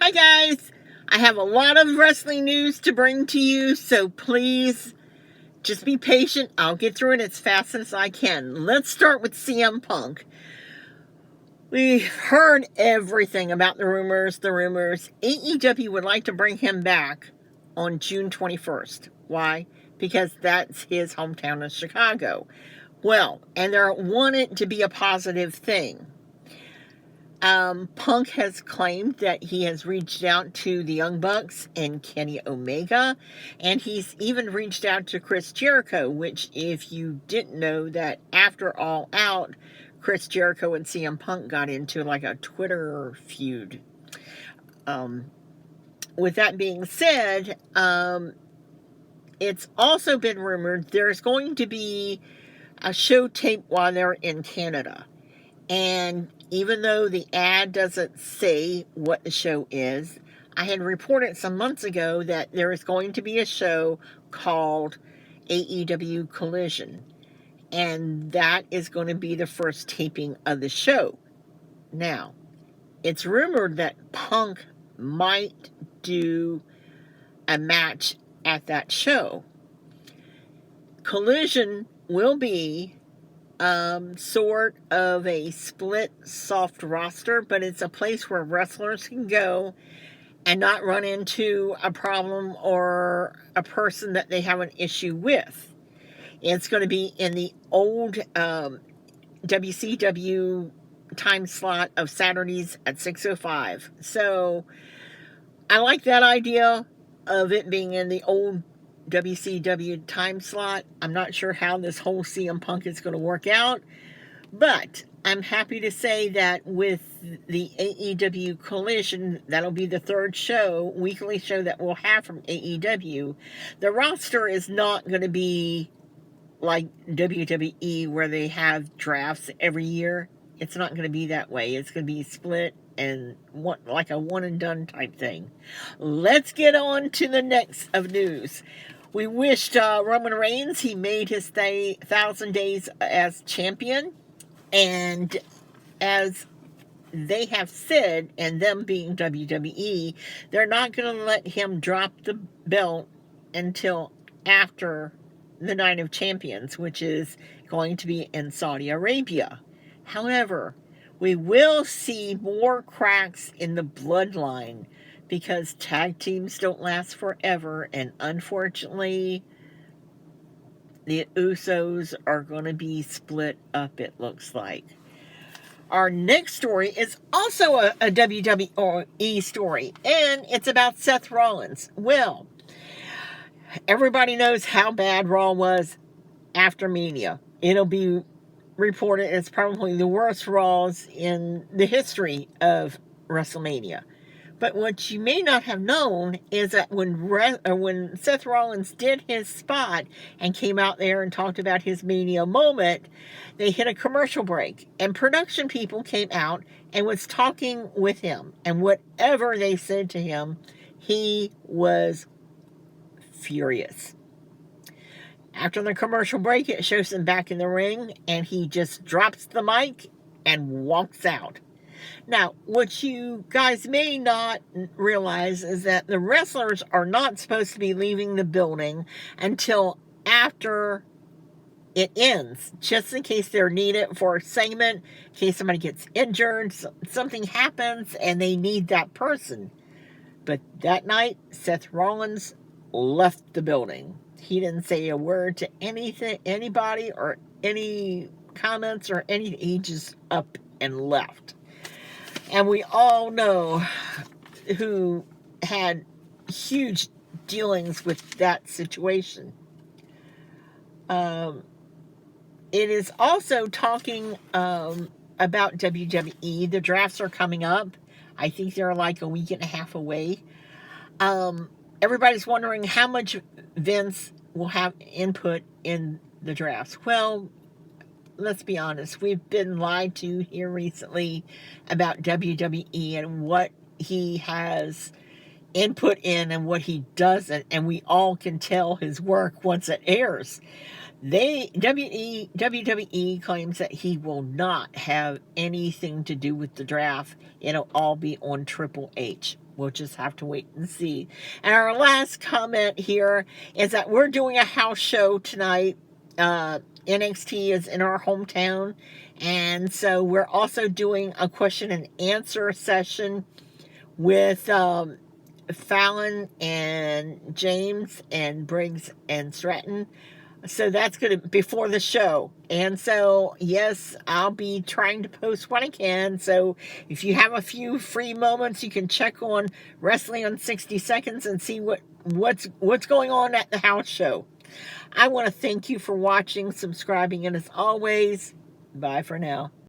Hi guys, I have a lot of wrestling news to bring to you, so please just be patient. I'll get through it as fast as I can. Let's start with CM Punk. We've heard everything about the rumors. AEW would like to bring him back on June 21st. Why? Because that's his hometown of Chicago. Well, and they want it to be a positive thing. Punk has claimed that he has reached out to the Young Bucks and Kenny Omega, and he's even reached out to Chris Jericho, which, if you didn't know, that after All Out, Chris Jericho and CM Punk got into like a Twitter feud. With that being said, it's also been rumored there's going to be a show taped while they're in Canada. And even though the ad doesn't say what the show is, I had reported some months ago that there is going to be a show called AEW Collision. And that is going to be the first taping of the show. Now, it's rumored that Punk might do a match at that show. Collision will be sort of a split soft roster, but it's a place where wrestlers can go and not run into a problem or a person that they have an issue with. It's going to be in the old WCW time slot of Saturdays at 6:05. So I like that idea of it being in the old WCW time slot. I'm not sure how this whole CM Punk is going to work out, but I'm happy to say that with the AEW Collision, that'll be the third weekly show that we'll have from AEW. The roster is not going to be like WWE where they have drafts every year. It's not going to be that way. It's going to be split and like a one and done type thing. Let's get on to the next of news. We wished Roman Reigns, he made his 1,000 days as champion, and as they have said, and them being WWE, they're not going to let him drop the belt until after the Night of Champions, which is going to be in Saudi Arabia. However, we will see more cracks in the bloodline because tag teams don't last forever, and unfortunately, the Usos are going to be split up, it looks like. Our next story is also a WWE story, and it's about Seth Rollins. Well, everybody knows how bad Raw was after Mania. It'll be reported as probably the worst Raws in the history of WrestleMania. But what you may not have known is that when Seth Rollins did his spot and came out there and talked about his Mania moment, they hit a commercial break. And production people came out and was talking with him. And whatever they said to him, he was furious. After the commercial break, it shows him back in the ring, and he just drops the mic and walks out. Now, what you guys may not realize is that the wrestlers are not supposed to be leaving the building until after it ends, just in case they're needed for a segment, in case somebody gets injured, something happens, and they need that person. But that night, Seth Rollins left the building. He didn't say a word to anybody, or any comments or anything. He just up and left. And we all know who had huge dealings with that situation. It is also talking about WWE. The drafts are coming up. I think they're like a week and a half away. Everybody's wondering how much Vince will have input in the drafts. Well, let's be honest. We've been lied to here recently about WWE and what he has input in and what he doesn't. And we all can tell his work once it airs. WWE claims that he will not have anything to do with the draft. It'll all be on Triple H. We'll just have to wait and see. And our last comment here is that we're doing a house show tonight. NXT is in our hometown. And so we're also doing a question and answer session with Fallon and James and Briggs and Stratton. So that's going to before the show. And so, yes, I'll be trying to post when I can. So if you have a few free moments, you can check on Wrestling on 60 Seconds and see what's going on at the house show. I want to thank you for watching, subscribing, and as always, bye for now.